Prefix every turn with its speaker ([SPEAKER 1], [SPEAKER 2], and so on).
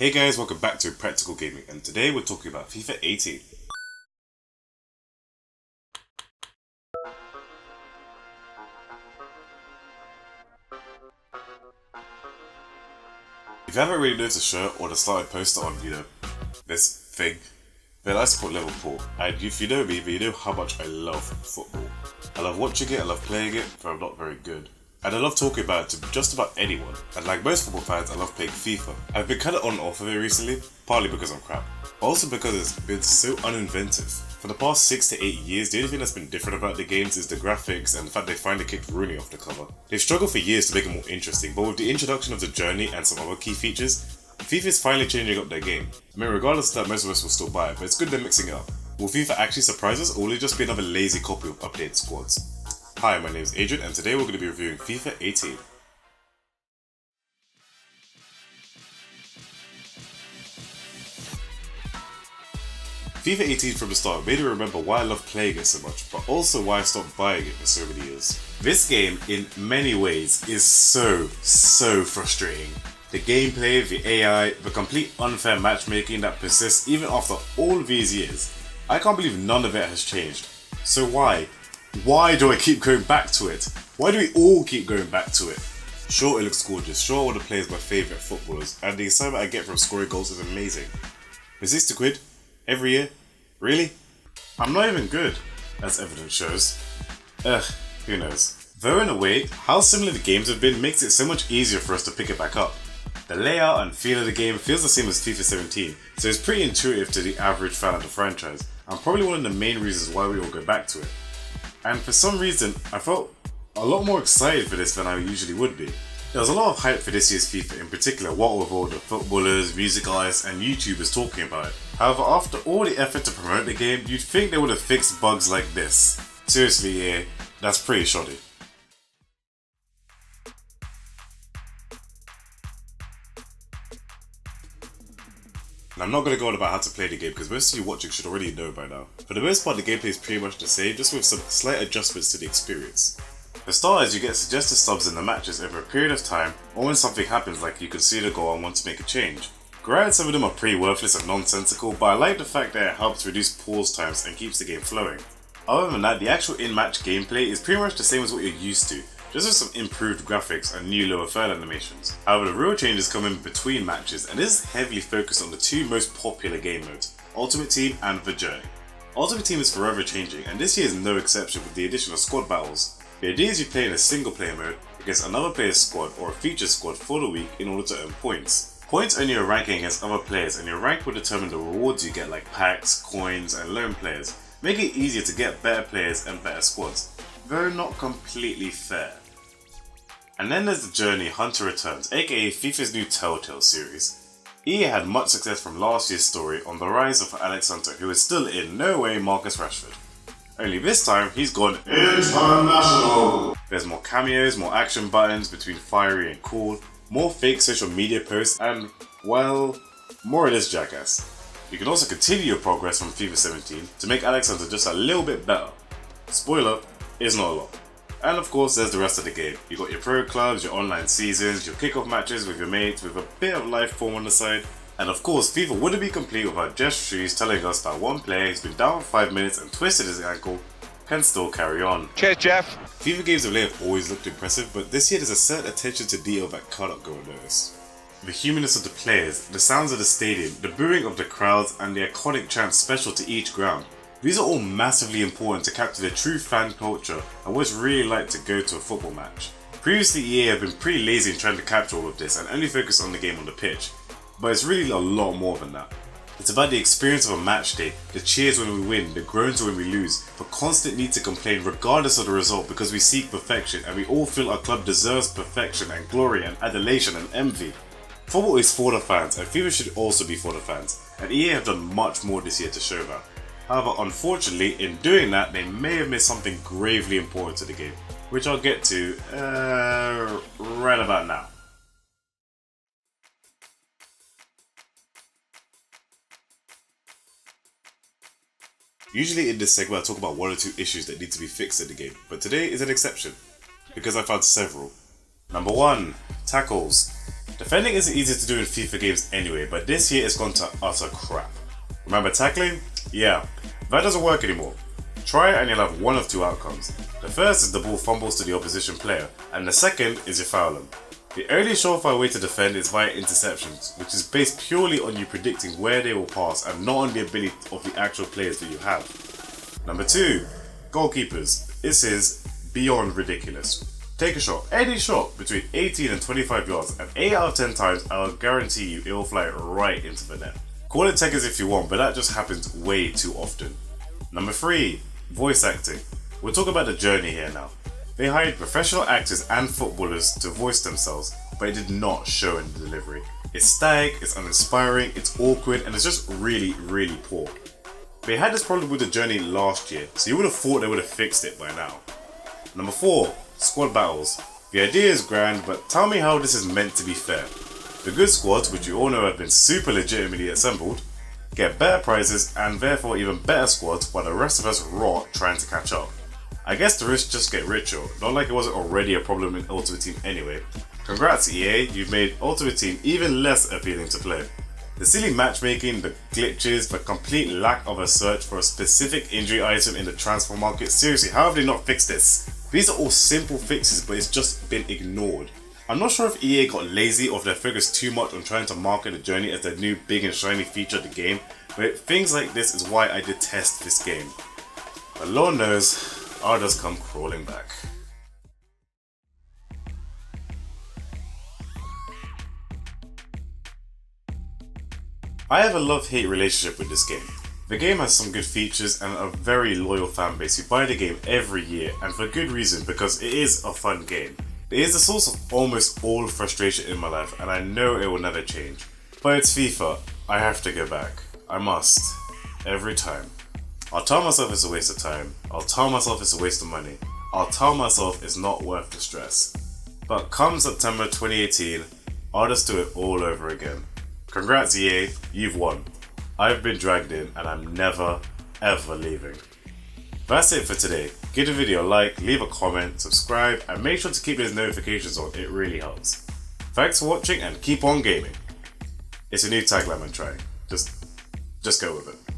[SPEAKER 1] Hey guys, welcome back to Practical Gaming, and today we're talking about FIFA 18. If you haven't really noticed the shirt or the started poster on, this thing, then I support Liverpool. And if you know me, then you know how much I love football. I love watching it, I love playing it, but I'm not very good. And I love talking about it to just about anyone. And like most football fans, I love playing FIFA. I've been kind of on and off of it recently, partly because I'm crap, but also because it's been so uninventive. For the past 6 to 8 years, the only thing that's been different about the games is the graphics and the fact they finally kicked Rooney off the cover. They've struggled for years to make it more interesting, but with the introduction of the journey and some other key features, FIFA is finally changing up their game. I mean, regardless of that, most of us will still buy it, but it's good they're mixing it up. Will FIFA actually surprise us, or will it just be another lazy copy of updated squads? Hi, my name is Adrian, and today we're going to be reviewing FIFA 18. FIFA 18 from the start made me remember why I love playing it so much, but also why I stopped buying it for so many years. This game, in many ways, is so frustrating. The gameplay, the AI, the complete unfair matchmaking that persists even after all these years. I can't believe none of it has changed. So why? Why do I keep going back to it? Why do we all keep going back to it? Sure, it looks gorgeous, sure all the players are my favourite footballers, and the excitement I get from scoring goals is amazing. But £60 every year? Really? I'm not even good, as evidence shows. Who knows. Though in a way, how similar the games have been makes it so much easier for us to pick it back up. The layout and feel of the game feels the same as FIFA 17, so it's pretty intuitive to the average fan of the franchise, and probably one of the main reasons why we all go back to it. And for some reason, I felt a lot more excited for this than I usually would be. There was a lot of hype for this year's FIFA, in particular what with all the footballers, music artists and YouTubers talking about it. However, after all the effort to promote the game, you'd think they would have fixed bugs like this. Seriously, yeah, that's pretty shoddy. And I'm not going to go on about how to play the game because most of you watching should already know by now. For the most part, the gameplay is pretty much the same, just with some slight adjustments to the experience. For starters, you get suggested subs in the matches over a period of time, or when something happens like you concede a goal and want to make a change. Granted, some of them are pretty worthless and nonsensical, but I like the fact that it helps reduce pause times and keeps the game flowing. Other than that, the actual in-match gameplay is pretty much the same as what you're used to, just with some improved graphics and new lower third animations. However, the real changes come in between matches, and this is heavily focused on the two most popular game modes, Ultimate Team and The Journey. Ultimate Team is forever changing, and this year is no exception with the addition of squad battles. The idea is you play in a single player mode against another player's squad or a feature squad for the week in order to earn points. Points earn you a ranking against other players, and your rank will determine the rewards you get like packs, coins and loan players, making it easier to get better players and better squads, though not completely fair. And then there's The Journey Hunter Returns, aka FIFA's new TELLTALE series. EA had much success from last year's story on the rise of Alex Hunter, who is still in no way Marcus Rashford. Only this time, he's gone international! There's more cameos, more action buttons between fiery and cool, more fake social media posts, and, well, more of this jackass. You can also continue your progress from FIFA 17 to make Alex Hunter just a little bit better. Spoiler, it's not a lot. And of course there's the rest of the game. You got your pro clubs, your online seasons, your kickoff matches with your mates with a bit of life form on the side. And of course FIFA wouldn't be complete without Jeff Trees telling us that one player who's been down for 5 minutes and twisted his ankle can still carry on.
[SPEAKER 2] Cheers, Jeff!
[SPEAKER 1] FIFA games of late have always looked impressive, but this year there's a certain attention to detail that cannot go unnoticed. The humanness of the players, the sounds of the stadium, the booing of the crowds and the iconic chants special to each ground. These are all massively important to capture the true fan culture and what it's really like to go to a football match. Previously EA have been pretty lazy in trying to capture all of this and only focus on the game on the pitch, but it's really a lot more than that. It's about the experience of a match day, the cheers when we win, the groans when we lose, the constant need to complain regardless of the result because we seek perfection and we all feel our club deserves perfection and glory and adulation and envy. Football is for the fans and FIFA should also be for the fans, and EA have done much more this year to show that. However, unfortunately, in doing that, they may have missed something gravely important to the game, which I'll get to right about now. Usually in this segment I talk about one or two issues that need to be fixed in the game, but today is an exception, because I found several. Number 1. Tackles. Defending isn't easy to do in FIFA games anyway, but this year it's gone to utter crap. Remember tackling? Yeah, that doesn't work anymore. Try it and you'll have one of two outcomes. The first is the ball fumbles to the opposition player, and the second is you foul them. The only surefire way to defend is via interceptions, which is based purely on you predicting where they will pass and not on the ability of the actual players that you have. Number 2, goalkeepers. This is beyond ridiculous. Take a shot, any shot, between 18 and 25 yards, and 8 out of 10 times I'll guarantee you it will fly right into the net. Call it techers if you want, but that just happens way too often. Number 3, voice acting. We'll talk about the journey here now. They hired professional actors and footballers to voice themselves, but it did not show in the delivery. It's static, it's uninspiring, it's awkward, and it's just really, really poor. They had this problem with the journey last year, so you would have thought they would have fixed it by now. Number 4, squad battles. The idea is grand, but tell me how this is meant to be fair. The good squads, which you all know have been super legitimately assembled, get better prizes and therefore even better squads, while the rest of us rot trying to catch up. I guess the rich just get richer, not like it wasn't already a problem in Ultimate Team anyway. Congrats EA, you've made Ultimate Team even less appealing to play. The silly matchmaking, the glitches, the complete lack of a search for a specific injury item in the transfer market, seriously, how have they not fixed this? These are all simple fixes, but it's just been ignored. I'm not sure if EA got lazy or if they focused too much on trying to market the journey as their new big and shiny feature of the game, but things like this is why I detest this game. But Lord knows, I'll just come crawling back. I have a love-hate relationship with this game. The game has some good features and a very loyal fanbase who buy the game every year, and for good reason, because it is a fun game. It is the source of almost all frustration in my life, and I know it will never change. But it's FIFA, I have to go back. I must. Every time. I'll tell myself it's a waste of time, I'll tell myself it's a waste of money, I'll tell myself it's not worth the stress. But come September 2018, I'll just do it all over again. Congrats EA, you've won. I've been dragged in and I'm never, ever leaving. That's it for today. Give the video a like, leave a comment, subscribe, and make sure to keep those notifications on, it really helps. Thanks for watching and keep on gaming. It's a new tagline I'm trying. Just go with it.